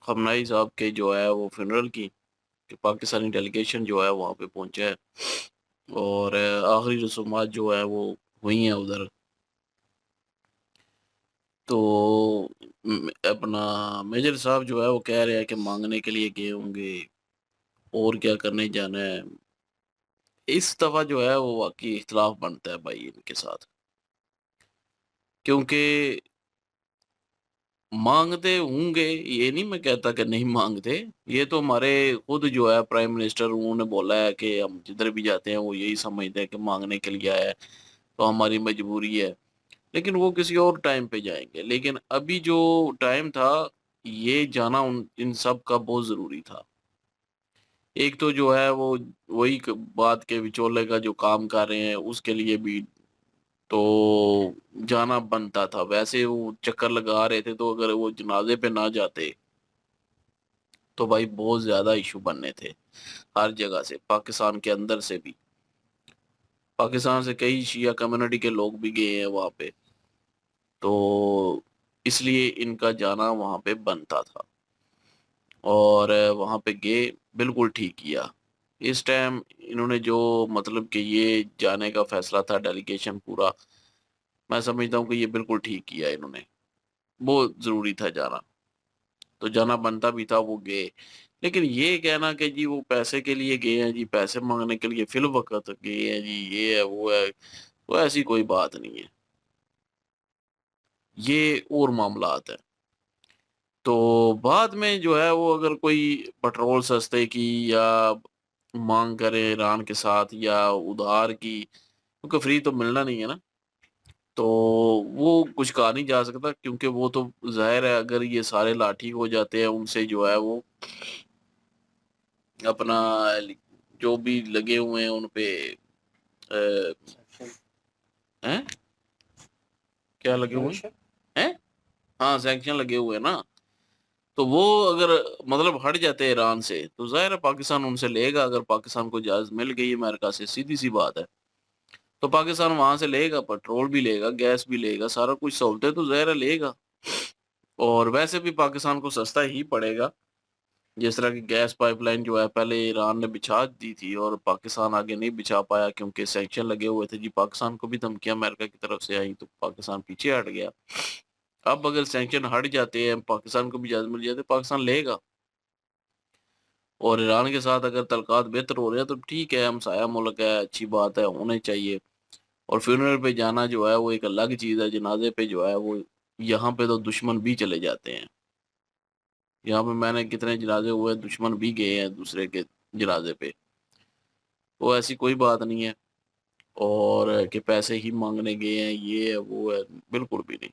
खमनाई साहब के जो है वो फ्यूनरल की, कि पाकिस्तानी डेलीगेशन जो है वहाँ पे पहुंचा है, और आखिरी रसूमात जो है वो हुई हैं उधर। तो अपना मेजर साहब जो है वो कह रहे हैं कि मांगने के लिए गए होंगे और क्या करने जाना है। इस दफ़ा जो है वो वाकई इख्तलाफ बनता है भाई इनके साथ, क्योंकि मांगते होंगे, ये नहीं मैं कहता कि नहीं मांगते। ये तो हमारे खुद जो है प्राइम मिनिस्टर, उन्होंने बोला है कि हम जिधर भी जाते हैं वो यही समझते हैं कि मांगने के लिए आया है तो हमारी मजबूरी है, लेकिन वो किसी और टाइम पे जाएंगे। लेकिन अभी जो टाइम था, ये जाना उन इन सब का बहुत ज़रूरी था। एक तो जो है वो वही बात के विचोले का जो काम कर रहे हैं उसके लिए भी तो जाना बनता था। वैसे वो चक्कर लगा रहे थे, तो अगर वो जनाजे पे ना जाते तो भाई बहुत ज्यादा इशू बनने थे हर जगह से, पाकिस्तान के अंदर से भी। पाकिस्तान से कई शिया कम्युनिटी के लोग भी गए हैं वहां पे, तो इसलिए इनका जाना वहां पे बनता था, और वहां पे गए, बिल्कुल ठीक किया। इस टाइम इन्होंने जो मतलब कि ये जाने का फैसला था डेलीगेशन पूरा, मैं समझता हूँ कि ये बिल्कुल ठीक किया इन्होंने, बहुत ज़रूरी था जाना, तो जाना बनता भी था, वो गए। लेकिन ये कहना कि जी वो पैसे के लिए गए हैं, जी पैसे मांगने के लिए फिल वक्त गए हैं, जी ये है वो है, तो ऐसी कोई बात नहीं है, ये और मामलात है। तो बाद में जो है वो अगर कोई पेट्रोल सस्ते की या मांग करे ईरान के साथ या उधार की, क्योंकि फ्री तो मिलना नहीं है ना, तो वो कुछ कहा नहीं जा सकता, क्योंकि वो तो जाहिर है अगर ये सारे लाठी हो जाते हैं उनसे जो है वो अपना जो भी लगे हुए हैं उन पे हैं, क्या लगे हुए हैं, हाँ सैंक्शन लगे हुए हैं ना, तो वो अगर मतलब हट जाते हैं ईरान से तो जाहिर है पाकिस्तान उनसे लेगा। अगर पाकिस्तान को इजाजत मिल गई अमेरिका से, सीधी सी बात है, तो पाकिस्तान वहां से लेगा, पेट्रोल भी लेगा, गैस भी लेगा, सारा कुछ सहूलतें तो जाहिर है लेगा। और वैसे भी पाकिस्तान को सस्ता ही पड़ेगा। जिस तरह की गैस पाइपलाइन जो है पहले ईरान ने बिछा दी थी और पाकिस्तान आगे नहीं बिछा पाया क्योंकि सैंक्शन लगे हुए थे जी, पाकिस्तान को भी धमकियां अमेरिका की तरफ से आई तो पाकिस्तान पीछे हट गया। अब अगर सैंक्शन हट जाते हैं, पाकिस्तान को भी इजाजत मिल जाती है, पाकिस्तान लेगा। और ईरान के साथ अगर तल्कात बेहतर हो रहे हैं तो ठीक है, हमसाया मुल्क है, अच्छी बात है, होने चाहिए। और फ्यूनरल पे जाना जो है वो एक अलग चीज़ है, जनाजे पे जो है वो, यहाँ पे तो दुश्मन भी चले जाते हैं। यहाँ पे मैंने कितने जनाजे हुए, दुश्मन भी गए हैं दूसरे के जनाजे पे। तो ऐसी कोई बात नहीं है, और कि पैसे ही मांगने गए हैं, ये है वो है, बिल्कुल भी नहीं।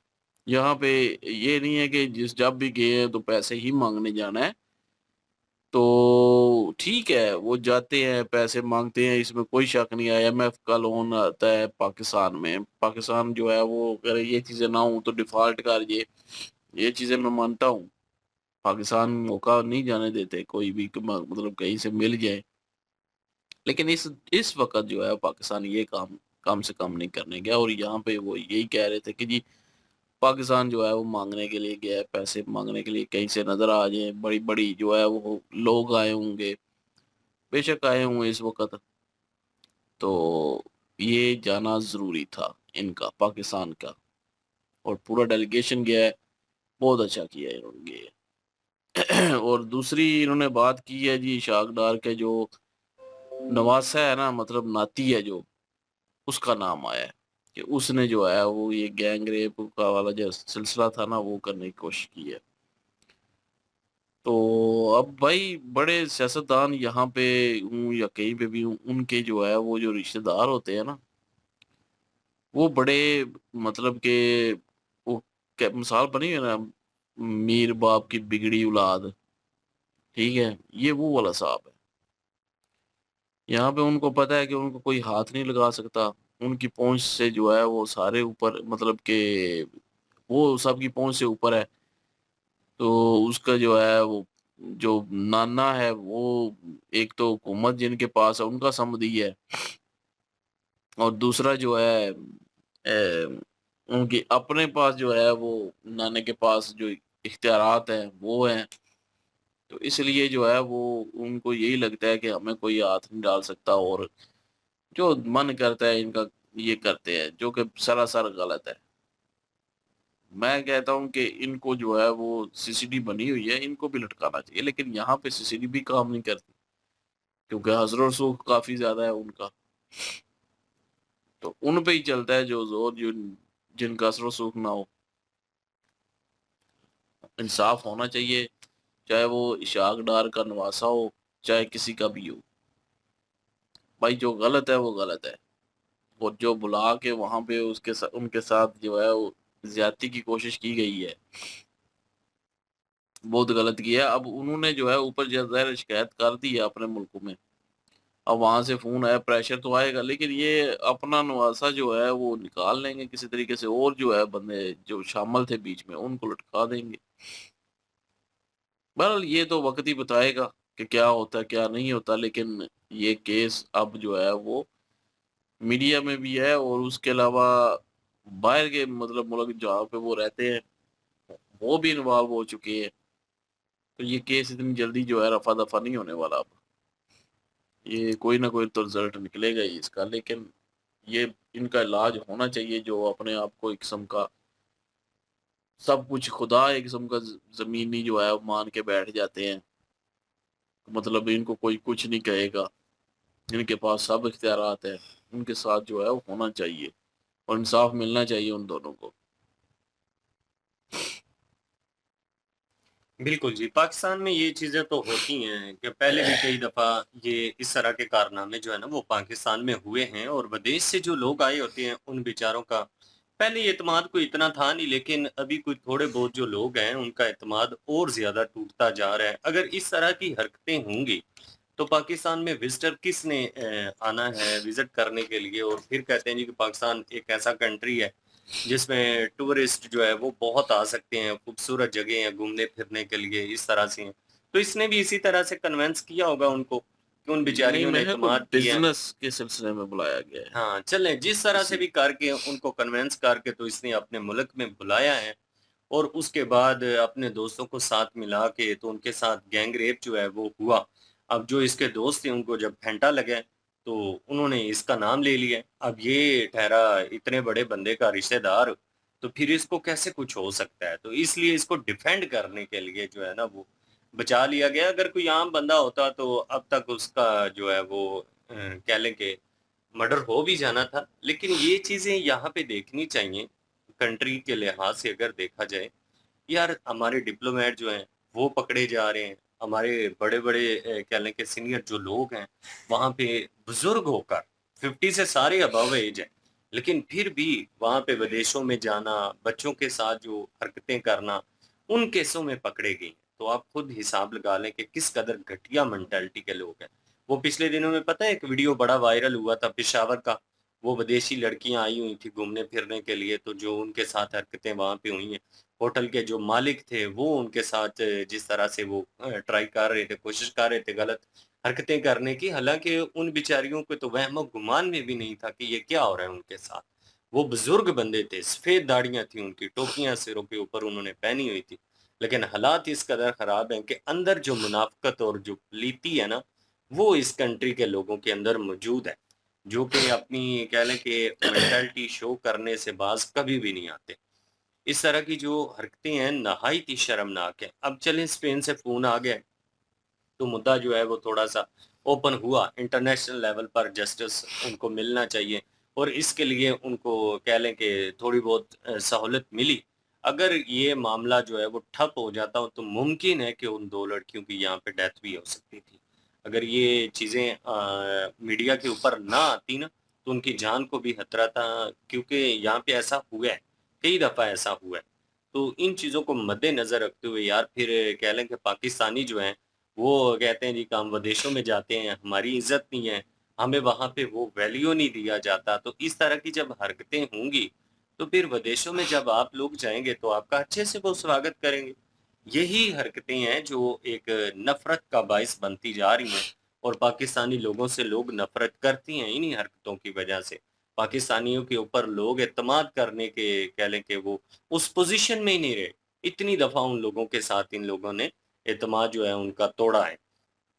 यहाँ पे ये नहीं है कि जिस जब भी गए हैं तो पैसे ही मांगने जाना है। तो ठीक है, वो जाते हैं पैसे मांगते हैं, इसमें कोई शक नहीं है। IMF का लोन आता है पाकिस्तान में, पाकिस्तान जो है वो अगर ये चीज़ें ना हो तो डिफॉल्ट कर, ये चीज़ें मैं मानता हूँ। पाकिस्तान मौका नहीं जाने देते कोई भी कि मतलब कहीं से मिल जाए, लेकिन इस वक्त जो है पाकिस्तान ये काम कम से कम नहीं करने गया। और यहाँ पे वो यही कह रहे थे कि जी पाकिस्तान जो है वो मांगने के लिए गया है, पैसे मांगने के लिए, कहीं से नजर आ जाए बड़ी बड़ी जो है वो लोग आए होंगे, बेशक आए हुए इस वक्त। तो ये जाना ज़रूरी था इनका, पाकिस्तान का, और पूरा डेलीगेशन गया है, बहुत अच्छा किया है इन्होंने गए। और दूसरी इन्होंने बात की है जी इशाक डार के जो नवासा है ना, मतलब नाती है जो, उसका नाम आया है कि उसने जो है वो ये गैंग रेप का वाला जो सिलसिला था ना वो करने की कोशिश की है। तो अब भाई बड़े सियासतदान यहाँ पे हूँ या कहीं पे भी हूँ, उनके जो है वो जो रिश्तेदार होते हैं ना, वो बड़े मतलब के वो मिसाल बनी है ना, मीर बाप की बिगड़ी औलाद, ठीक है, ये वो वाला साहब है। यहाँ पे उनको पता है कि उनको कोई हाथ नहीं लगा सकता, उनकी पहुंच से जो है वो सारे ऊपर, मतलब के वो सबकी पहुंच से ऊपर है। तो उसका जो है वो जो नाना है वो, एक तो हुकूमत जिनके पास है उनका समधी है, और दूसरा जो है उनके अपने पास जो है वो नाने के पास जो इख्तियारात हैं वो हैं। तो इसलिए जो है वो उनको यही लगता है कि हमें कोई हाथ नहीं डाल सकता, और जो मन करता है इनका ये करते हैं, जो कि सरासर गलत है। मैं कहता हूँ कि इनको जो है वो CCD बनी हुई है, इनको भी लटकाना चाहिए, लेकिन यहाँ पे CCD भी काम नहीं करती क्योंकि हजर सुख काफी ज्यादा है उनका। तो उन पे ही चलता है जो जोर, जिनका असर सुख ना हो। इंसाफ होना चाहिए, चाहे वो इशाक डार का नवासा हो, चाहे किसी का भी हो। भाई जो गलत है वो गलत है, और जो बुला के वहां पे उनके साथ जो है वो ज्यादती की कोशिश की गई है, बहुत गलत किया। अब उन्होंने जो है ऊपर ज़ाहिर शिकायत कर दी है अपने मुल्क में, अब वहां से फोन आया, प्रेशर तो आएगा, लेकिन ये अपना नवासा जो है वो निकाल लेंगे किसी तरीके से, और जो है बंदे जो शामिल थे बीच में उनको लटका देंगे। बहरहाल ये तो वक्त ही बताएगा कि क्या होता है क्या नहीं होता, लेकिन ये केस अब जो है वो मीडिया में भी है, और उसके अलावा बाहर के मतलब मुल्क जहाँ पे वो रहते हैं वो भी इन्वॉल्व हो चुके हैं। तो ये केस इतनी जल्दी जो है रफा दफा नहीं होने वाला। अब ये कोई ना कोई तो रिजल्ट निकलेगा ही इसका, लेकिन ये इनका इलाज होना चाहिए। जो अपने आप को एक किस्म का सब कुछ खुदा, एक किस्म का जमीनी जो है वो मान के बैठ जाते हैं, मतलब इनको कोई कुछ नहीं कहेगा, इनके पास सब इख्तियारात है, उनके साथ जो है वो होना चाहिए। और इंसाफ मिलना चाहिए उन दोनों को। बिल्कुल जी, पाकिस्तान में ये चीज़ें तो होती हैं कि पहले भी कई दफ़ा ये इस तरह के कारनामे जो है ना वो पाकिस्तान में हुए हैं, और विदेश से जो लोग आए होते हैं उन बेचारों का पहले एतमाद कोई इतना था नहीं, लेकिन अभी कोई थोड़े बहुत जो लोग हैं उनका एतमाद और ज़्यादा टूटता जा रहा है। अगर इस तरह की हरकतें होंगी तो पाकिस्तान में विज़िटर किसने आना है विज़िट करने के लिए, और फिर कहते हैं जी कि पाकिस्तान एक ऐसा कंट्री है जिसमें टूरिस्ट जो है वो बहुत आ सकते हैं, खूबसूरत जगह हैं घूमने-फिरने के लिए, इस तरह से हैं। तो इसने भी इसी तरह से कन्विंस किया होगा उनको कि उन नहीं, बेचारियों ने महज को इत्मीनान किया। बिज़नेस के सिलसिले में बुलाया गया है। हाँ, चलें जिस तरह से इसी भी करके उनको कन्विंस करके तो इसने अपने मुल्क में बुलाया है, और उसके बाद अपने दोस्तों को साथ मिला के तो उनके साथ गैंग रेप जो है वो हुआ। अब जो इसके दोस्त थे उनको जब फेंटा लगा तो उन्होंने इसका नाम ले लिया। अब ये ठहरा इतने बड़े बंदे का रिश्तेदार, तो फिर इसको कैसे कुछ हो सकता है? तो इसलिए इसको डिफेंड करने के लिए जो है ना वो बचा लिया गया। अगर कोई आम बंदा होता तो अब तक उसका जो है वो कह लें कि मर्डर हो भी जाना था। लेकिन ये चीज़ें यहाँ पे देखनी चाहिए, कंट्री के लिहाज से अगर देखा जाए, यार हमारे डिप्लोमेट जो हैं वो पकड़े जा रहे हैं, हमारे बड़े-बड़े कह लें कि सीनियर जो लोग हैं, वहाँ पे बुज़ुर्ग होकर 50 से सारे अबव एज हैं, लेकिन फिर भी वहाँ पे विदेशों में जाना, बच्चों के साथ जो हरकतें करना, उन केसों में पकड़े गए हैं। तो आप खुद हिसाब लगा लें कि किस कदर घटिया मेंटालिटी के लोग हैं। वो पिछले दिनों में पता है एक वीडियो बड़ा वायरल हुआ था पेशावर का, वो विदेशी लड़कियाँ आई हुई थी घूमने-फिरने के लिए, तो जो उनके साथ हरकतें वहाँ पे हुई हैं, होटल के जो मालिक थे वो उनके साथ जिस तरह से वो ट्राई कर रहे थे, कोशिश कर रहे थे गलत हरकतें करने की, हालाँकि उन बेचारियों को तो वहम-ओ-गुमान में भी नहीं था कि ये क्या हो रहा है उनके साथ। वो बुज़ुर्ग बंदे थे, सफ़ेद दाढ़ियाँ थी उनकी, टोपियाँ सिरों के ऊपर उन्होंने पहनी हुई थी। लेकिन हालात इस कदर ख़राब हैं कि अंदर जो मुनाफ़िक़त और जो पलीती है ना, वो इस कंट्री के लोगों के अंदर मौजूद है, जो कि अपनी कह लें कि मेंटालिटी शो करने से बाज़ कभी भी नहीं आते। इस तरह की जो हरकतें हैं नहायत ही शर्मनाक है। अब चलें स्पेन से फ़ोन आ गया है, तो मुद्दा जो है वो थोड़ा-सा ओपन हुआ। इंटरनेशनल लेवल पर जस्टिस उनको मिलना चाहिए, और इसके लिए उनको कह लें कि थोड़ी बहुत सहूलत मिली। अगर ये मामला जो है वो ठप हो जाता तो मुमकिन है कि उन 2 लड़कियों की यहाँ पे डेथ भी हो सकती थी। अगर ये चीज़ें मीडिया के ऊपर ना आती ना, तो उनकी जान को भी खतरा था, क्योंकि यहाँ पे ऐसा हुआ है, कई दफ़ा ऐसा हुआ है। तो इन चीज़ों को मद्देनज़र रखते हुए यार फिर कह लें कि पाकिस्तानी जो हैं वो कहते हैं जी कि हम विदेशों में जाते हैं, हमारी इज़्ज़त नहीं है, हमें वहाँ पे वो वैल्यू नहीं दिया जाता। तो इस तरह की जब हरकतें होंगी, तो फिर विदेशों में जब आप लोग जाएँगे तो आपका अच्छे से वो स्वागत करेंगे। यही हरकतें हैं जो एक नफ़रत का बाइस बनती जा रही हैं, और पाकिस्तानी लोगों से लोग नफ़रत करती हैं इन्हीं हरकतों की वजह से। पाकिस्तानियों के ऊपर लोग एतमाद करने के कह लें कि वो उस पोज़ीशन में ही नहीं रहे। इतनी दफ़ा उन लोगों के साथ इन लोगों ने एतमाद जो है उनका तोड़ा है।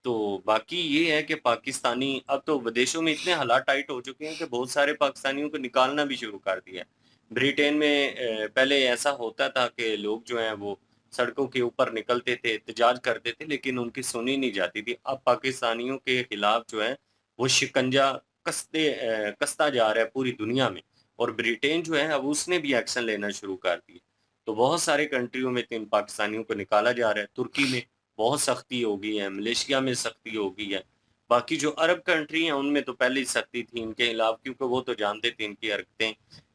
तो बाकी ये है कि पाकिस्तानी अब तो विदेशों में इतने हालात टाइट हो चुके हैं कि बहुत सारे पाकिस्तानियों को निकालना भी शुरू कर दिया है। ब्रिटेन में पहले ऐसा होता था कि लोग जो हैं वो सड़कों के ऊपर निकलते थे, एहतजाज करते थे, लेकिन उनकी सुनी नहीं जाती थी। अब पाकिस्तानियों के खिलाफ जो है वो शिकंजा कसता जा रहा है पूरी दुनिया में, और ब्रिटेन जो है अब उसने भी एक्शन लेना शुरू कर दिया। तो बहुत सारे कंट्रियों में तो इन पाकिस्तानियों को निकाला जा रहा है। तुर्की में बहुत सख्ती हो गई है, मलेशिया में सख्ती हो गई है। बाकी जो अरब कंट्री हैं उनमें तो पहले ही सख्ती थी इनके खिलाफ, क्योंकि वो तो जानते थे इनकी हरकतें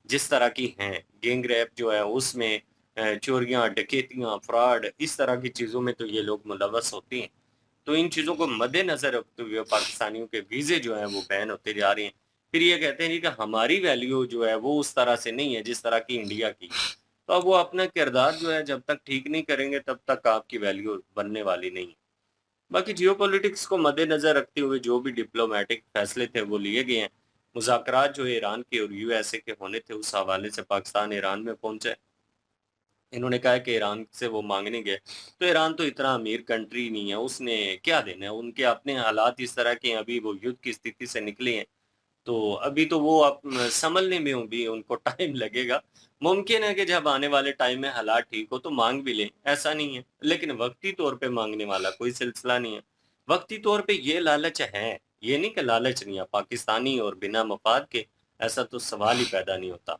जिस तरह की हैं। गैंग रेप जो है उसमें चोरियाँ, डकैतियाँ, फ्रॉड इस तरह की चीज़ों में तो ये लोग मुलव्वस होते हैं। तो इन चीज़ों को मद्देनज़र रखते हुए पाकिस्तानियों के वीज़े जो हैं वो बैन होते जा रहे हैं। फिर ये कहते हैं जी कि हमारी वैल्यू जो है वो उस तरह से नहीं है जिस तरह की इंडिया की। तो अब वो अपना किरदार जो है जब तक ठीक नहीं करेंगे तब तक आपकी वैल्यू बनने वाली नहीं है। बाकी जियोपॉलिटिक्स को मद्देनज़र रखते हुए जो भी डिप्लोमैटिक फैसले थे वो लिए गए हैं। मुज़ाकरात जो ईरान के और यूएसए के होने थे उस हवाले से पाकिस्तान ईरान में पहुँचा है। इन्होंने कहा है कि ईरान से वो माँगने गए, तो ईरान तो इतना अमीर कंट्री नहीं है, उसने क्या देना है? उनके अपने हालात इस तरह के हैं, अभी वो युद्ध की स्थिति से निकले हैं। तो अभी तो वो संभलने में भी उनको टाइम लगेगा। मुमकिन है कि जब आने वाले टाइम में हालात ठीक हो तो माँग भी लें, ऐसा नहीं है। लेकिन वक़्ती तौर पे माँगने वाला कोई सिलसिला नहीं है। वक़्ती तौर पे ये लालच है, ये नहीं कि लालच नहीं है, पाकिस्तानी और बिना मफ़ाद के ऐसा तो सवाल ही पैदा नहीं होता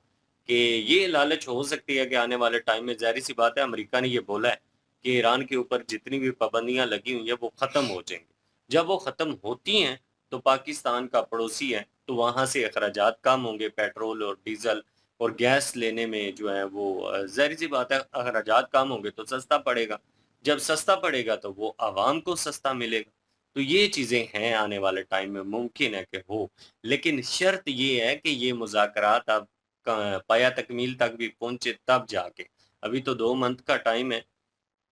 कि ये लालच हो सकती है कि आने वाले टाइम में, ज़ाहिर सी बात है, अमेरिका ने ये बोला है कि ईरान के ऊपर जितनी भी पाबंदियां लगी हुई हैं वो ख़त्म हो जाएंगी। जब वो ख़त्म होती हैं तो पाकिस्तान का पड़ोसी है, तो वहाँ से अखराजात कम होंगे, पेट्रोल और डीज़ल और गैस लेने में जो है वो ज़ाहिर सी बात है अखराजात कम होंगे तो सस्ता पड़ेगा। जब सस्ता पड़ेगा तो वो आवाम को सस्ता मिलेगा। तो ये चीज़ें हैं, आने वाले टाइम में मुमकिन है कि हो, लेकिन शर्त ये है कि ये मुज़ाकरात अब पाया तकमील तक भी पहुँचे तब जाके। अभी तो 2 मंथ का टाइम है,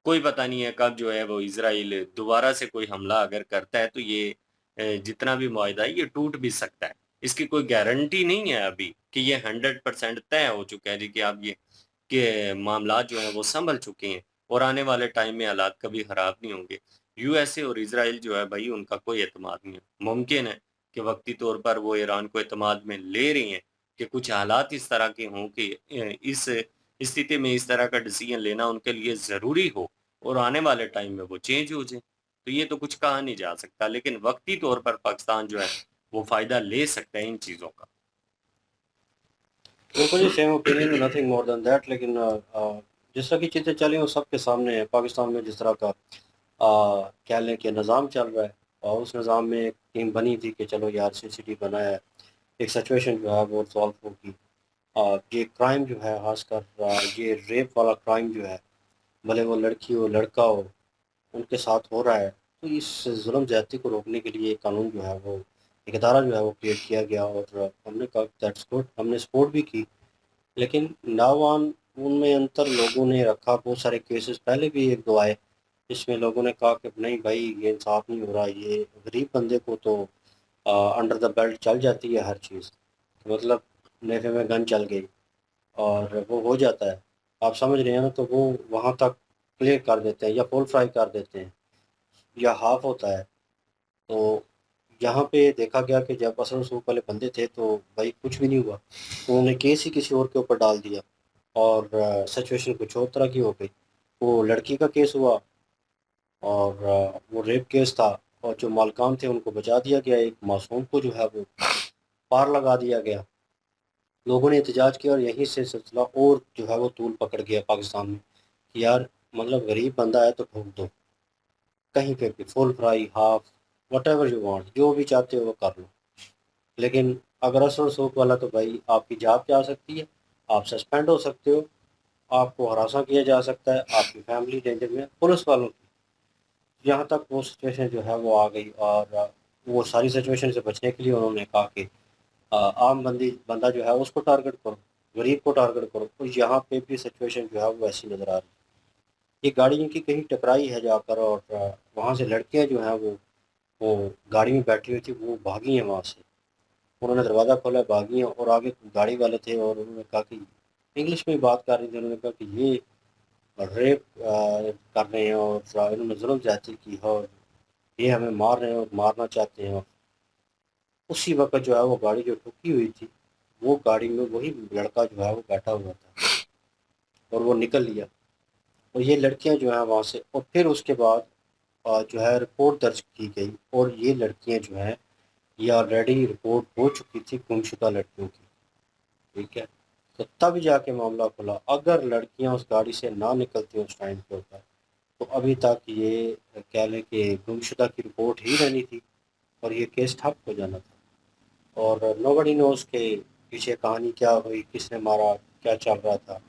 कोई पता नहीं है कब जो है वो इज़राइल दोबारा से कोई हमला अगर करता है तो ये जितना भी मुआहिदा है ये टूट भी सकता है। इसकी कोई गारंटी नहीं है अभी कि ये 100% तय हो चुका है जी कि अब ये के मामलात जो हैं वो सँभल चुके हैं और आने वाले टाइम में हालात कभी ख़राब नहीं होंगे। यूएसए और इज़राइल जो है भई उनका कोई एतमाद नहीं है। मुमकिन है कि वक़्ती तौर पर वो ईरान को एतमाद में ले रही हैं कि कुछ हालात इस तरह के हों कि इस स्थिति में इस तरह का डिसीज़न लेना उनके लिए ज़रूरी हो और आने वाले टाइम में वो चेंज हो जाए। तो ये तो कुछ कहा नहीं जा सकता, लेकिन वक़्ती तौर पर पाकिस्तान जो है वो फ़ायदा ले सकता है इन चीज़ों का। बिल्कुल जी, same opinion, nothing more than that. लेकिन जिस तरह की चीज़ें चली वो सबके सामने है। पाकिस्तान में जिस तरह का कह लें कि निज़ाम चल रहा है, और उस निज़ाम में एक टीम बनी थी कि चलो यार सिटी बना है, एक सिचुएशन जो है वो सॉल्व होगी। ये क्राइम जो है ख़ासकर ये रेप वाला क्राइम जो है, भले वो लड़की हो लड़का हो, उनके साथ हो रहा है। तो इस जुल्म ज़्यादती को रोकने के लिए एक कानून जो है वो, एक अदारा जो है वो क्रिएट किया गया, और हमने कहा दैट्स गुड, हमने सपोर्ट भी की। लेकिन नावान उनमें अंतर लोगों ने रखा। बहुत सारे केसेस पहले भी 1-2 आए, जिसमें लोगों ने कहा कि नहीं भाई ये इंसाफ नहीं हो रहा, ये गरीब बंदे को तो अंडर द बेल्ट चल जाती है हर चीज़, मतलब नेफे में गन चल गई और वो हो जाता है, आप समझ रहे हैं ना। तो वो वहाँ तक क्लियर कर देते हैं या फुल फ्राई कर देते हैं या हाफ होता है। तो यहाँ पे देखा गया कि जब असर रसूख वाले बंदे थे तो भाई कुछ भी नहीं हुआ, उन्होंने केस ही किसी और के ऊपर डाल दिया और सिचुएशन कुछ और तरह की हो गई। वो लड़की का केस हुआ और वो रेप केस था, और जो मालकान थे उनको बचा दिया गया, एक मासूम को जो है वो पार लगा दिया गया। लोगों ने एहतजाज किया और यहीं से सिलसिला और जो है वो तूल पकड़ गया पाकिस्तान में कि यार मतलब गरीब बंदा है तो ठोक दो, कहीं पे भी full fry half what ever you want, जो भी चाहते हो वो कर लो। लेकिन अगर असर सोप वाला तो भाई आपकी जान जा सकती है, आप सस्पेंड हो सकते हो, आपको हरासा किया जा सकता है, आपकी फैमिली डेंजर में है, पुलिस वालों की। यहाँ तक वो सिचुएशन जो है वो आ गई, और वो सारी सिचुएशन से बचने के लिए उन्होंने कहा कि आम बंदा जो है उसको टारगेट करो, गरीब को टारगेट करो। तो यहाँ पे भी सिचुएशन जो है वो ऐसी नज़र आ रही है। ये गाड़ी इनकी कहीं टकराई है जाकर, और वहाँ से लड़कियाँ जो हैं वो गाड़ी में बैठी हुई थी, वो भागी हैं वहाँ से। उन्होंने दरवाज़ा खोला, भागी हैं, और आगे गाड़ी वाले थे और उन्होंने कहा कि इंग्लिश में ही बात कर रही थी। उन्होंने कहा कि ये रेप कर रहे हैं और इन्होंने जुल्म ज़्यादती की है और ये हमें मार रहे हैं और मारना चाहते हैं। और उसी वक़्त जो है वो गाड़ी जो ठुकी हुई थी, वो गाड़ी में वही लड़का जो है वो बैठा हुआ था और वो निकल लिया। और ये लड़कियां जो हैं वहाँ से, और फिर उसके बाद जो है रिपोर्ट दर्ज की गई, और ये लड़कियां जो हैं ये ऑलरेडी रिपोर्ट हो चुकी थी गुमशुदा लड़कियों की, ठीक है। तो तब जाके मामला खुला। अगर लड़कियां उस गाड़ी से ना निकलती उस टाइम के ऊपर, तो अभी तक ये कह लें कि गुमशुदा की रिपोर्ट ही रहनी थी और ये केस ठप हो जाना था। और नोबडी नोज़ के पीछे कहानी क्या हुई, किसने मारा, क्या चल रहा था,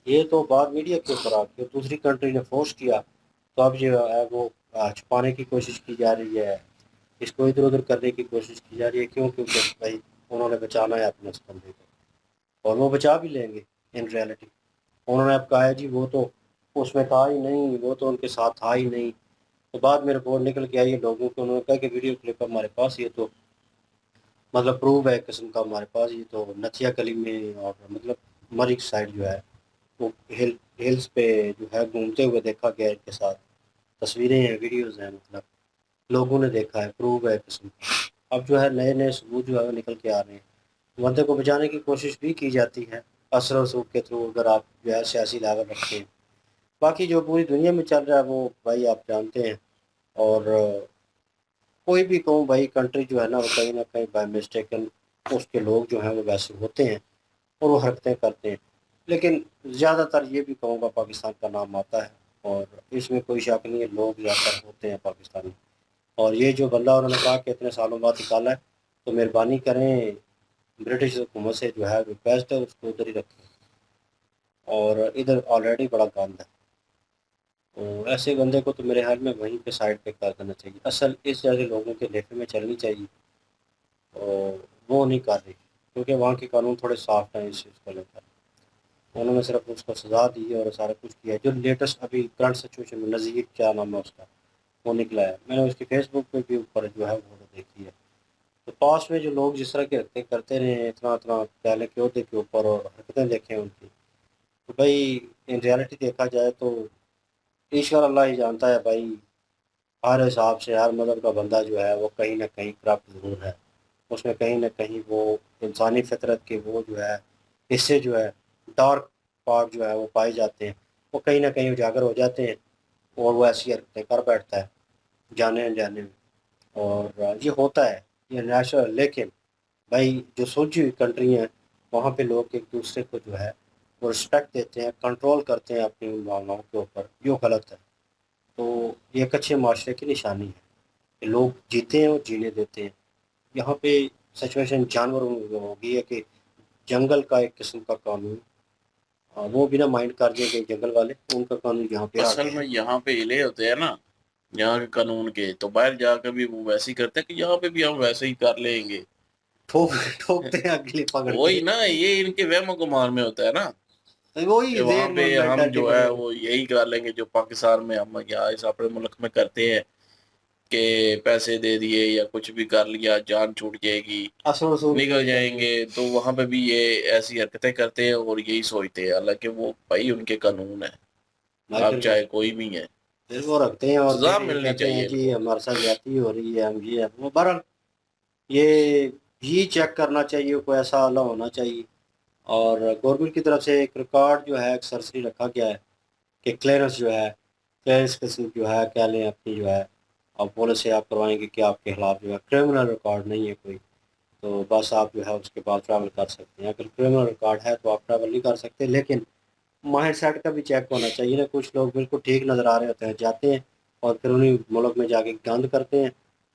ये तो बाद मीडिया के ऊपर आके दूसरी कंट्री ने फोर्स किया। तो अब जो है वो छुपाने की कोशिश की जा रही है, इसको इधर उधर करने की कोशिश की जा रही है। क्यों? क्योंकि भाई उन्होंने बचाना है अपने उस बंदे को, और वो बचा भी लेंगे इन रियलिटी। उन्होंने अब कहा है जी वो तो उसमें था ही नहीं, वो तो उनके साथ था ही नहीं। तो बाद में रिपोर्ट निकल के आई है लोगों को, उन्होंने कहा कि वीडियो क्लिप हमारे पास, ये तो मतलब प्रूव है एक किस्म का हमारे पास, ये तो नथिया गली में और मतलब मरिक साइड जो है वो हिल्स पे जो है घूमते हुए देखा गया इनके साथ। तस्वीरें हैं, वीडियोज़ हैं, मतलब लोगों ने देखा है, प्रूव है किस्म का। अब जो है नए नए सबूत जो है वो निकल के आ रहे हैं। बंदे को बचाने की कोशिश भी की जाती है असर रसूख के थ्रू, अगर आप जो है सियासी लागत रखते हैं। बाकी जो पूरी दुनिया में चल रहा है वो भाई आप जानते हैं। और कोई भी कहूँ भाई, कंट्री जो है ना वो कहीं ना कहीं बाय मिस्टेकन उसके लोग जो हैं वो वैसे होते हैं और वो हरकतें करते हैं। लेकिन ज़्यादातर ये भी कहूँगा पाकिस्तान का नाम आता है और इसमें कोई शक नहीं है, लोग ज़्यादातर होते हैं पाकिस्तानी। और ये जो बंदा उन्होंने कहा कि इतने सालों बाद निकाला है, तो मेहरबानी करें ब्रिटिश हुकूमत से जो है रिक्वेस्ट है उसको उधर ही रखें, और इधर ऑलरेडी बड़ा गंद है। तो ऐसे बंदे को तो मेरे ख्याल में वहीं पे साइड पे कर देना चाहिए। असल इस जैसे लोगों के लेखे में चलनी चाहिए और वो नहीं कर रही, क्योंकि वहाँ के कानून थोड़े सॉफ्ट हैं इस चीज़ को लेकर। उन्होंने सिर्फ उसको सज़ा दी है और सारा कुछ किया है। जो लेटेस्ट अभी करंट सिचुएशन में नज़ीर क्या नाम है उसका, वो निकला है, मैंने उसकी फेसबुक पे भी ऊपर जो है वो देखी है। तो पास में जो लोग जिस तरह की हरकतें करते रहे हैं, इतना इतना पहले के अहदे के ऊपर, और हरकतें देखें उनकी, तो भाई इन रियलिटी देखा जाए तो ईश्वर अल्लाह ही जानता है भाई। हर हिसाब से हर मज़हब का बंदा जो है वो कहीं ना कहीं करप्ट ज़रूर है, उसमें कहीं ना कहीं वो इंसानी फितरत के वो जो है इससे जो है डार्क पार्ट जो है वो पाए जाते हैं, वो कहीं ना कहीं उजागर हो जाते हैं और वो ऐसी हरकतें कर बैठता है जाने अनजाने में। और ये होता है, ये नेचुरल। लेकिन भाई जो सोची हुई कंट्री हैं वहाँ पे लोग एक दूसरे को जो है वो रिस्पेक्ट देते हैं, कंट्रोल करते हैं अपनी उन भावनाओं के ऊपर, जो गलत है। तो ये एक अच्छे माशरे की निशानी है कि लोग जीते हैं और जीने देते हैं। यहाँ पे सिचुएशन जानवरों में हो गई है कि जंगल का एक किस्म का कानून, वो बिना माइंड कर दिए गए जंगल वाले, उनका कानून यहाँ पे आ असल गया में है। यहाँ पे हिले होते हैं ना यहाँ के कानून के, तो बाहर जाकर भी वो वैसे ही करते हैं कि यहाँ पे भी हम वैसे ही कर लेंगे। ठोक ठोकते हैं अगले पकड़ वही के। ना, ये इनके वहम गुमान में होता है ना तो वही कि वहां जेन पे हम मेंटालिटी जो बनी है हुई। वो यही कर लेंगे जो पाकिस्तान में हम यहाँ इस अपने मुल्क में करते हैं कि पैसे दे दिए या कुछ भी कर लिया, जान छूट जाएगी, असल वसूल निकल पूरी करनी है। जाएंगे, तो वहां पे भी ये ऐसी हरकतें करते हैं और यही सोचते हैं, हालांकि वो भाई उनके कानून है, भाई आप चाहे कोई भी है, फिर वो रखते हैं और सजा फिर ये मिलनी कहते हैं चाहिए जी इनको। हमारे साथ ज्यादती हो रही है, हम ये है वो। बहरहाल ये भी चेक करना चाहिए, कोई ऐसा आला होना चाहिए। और गवर्नमेंट की तरफ से एक रिकॉर्ड जो है एक सरसरी रखा गया है कि क्लियरेंस जो है, क्लियरेंस किस्म जो है कह लें अपनी जो है, और पुलिस से आप करवाएंगे कि आपके खिलाफ जो है क्रिमिनल रिकॉर्ड नहीं है कोई, तो बस आप जो है उसके बाद ट्रैवल कर सकते हैं। अगर क्रिमिनल रिकॉर्ड है तो आप ट्रैवल नहीं कर सकते। लेकिन माइंड सेट का भी चेक होना चाहिए ना, कुछ लोग बिल्कुल ठीक नज़र आ रहे होते हैं, जाते हैं और फिर उन्हीं मुल्क में जाके गंद करते हैं,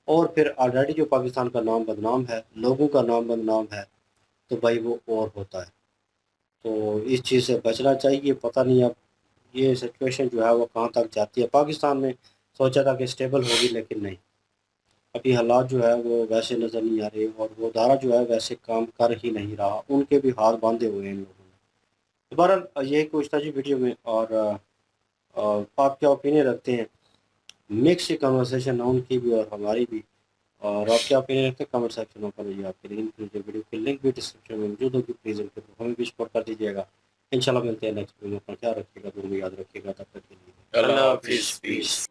और फिर ऑलरेडी जो पाकिस्तान का नाम बदनाम है, लोगों का नाम बदनाम है, तो भाई वो और होता है। तो इस चीज़ से बचना चाहिए। पता नहीं अब ये सिचुएशन जो है वो कहाँ तक जाती है। पाकिस्तान में सोचा था कि स्टेबल होगी, लेकिन नहीं, अभी हालात जो है वो वैसे नज़र नहीं आ रहे, और वो दारा जो है वैसे काम कर ही नहीं रहा, उनके भी हाथ बांधे हुए हैं इन लोगों ने। तो बहरहाल यही कुछ था जी वीडियो में। और आप क्या ओपिनियन रखते हैं? मिक्स कन्वर्सेशन है उनकी भी और हमारी भी। और आप क्या ओपिनियन रखते हैं कमेंट सेक्शन में ओपन है आपके लिए। वीडियो की लिंक भी डिस्क्रिप्शन में मौजूद होगी, प्लीज़ उनके हमें भी सपोर्ट कर दीजिएगा। इंशाल्लाह मिलते हैं नेक्स्ट वीडियो पर। क्या रखिएगा, दुआ में याद रखिएगा, तब तक के लिए अल्लाह अल्लाह हाफिज, हाफिज, पीस। पीस।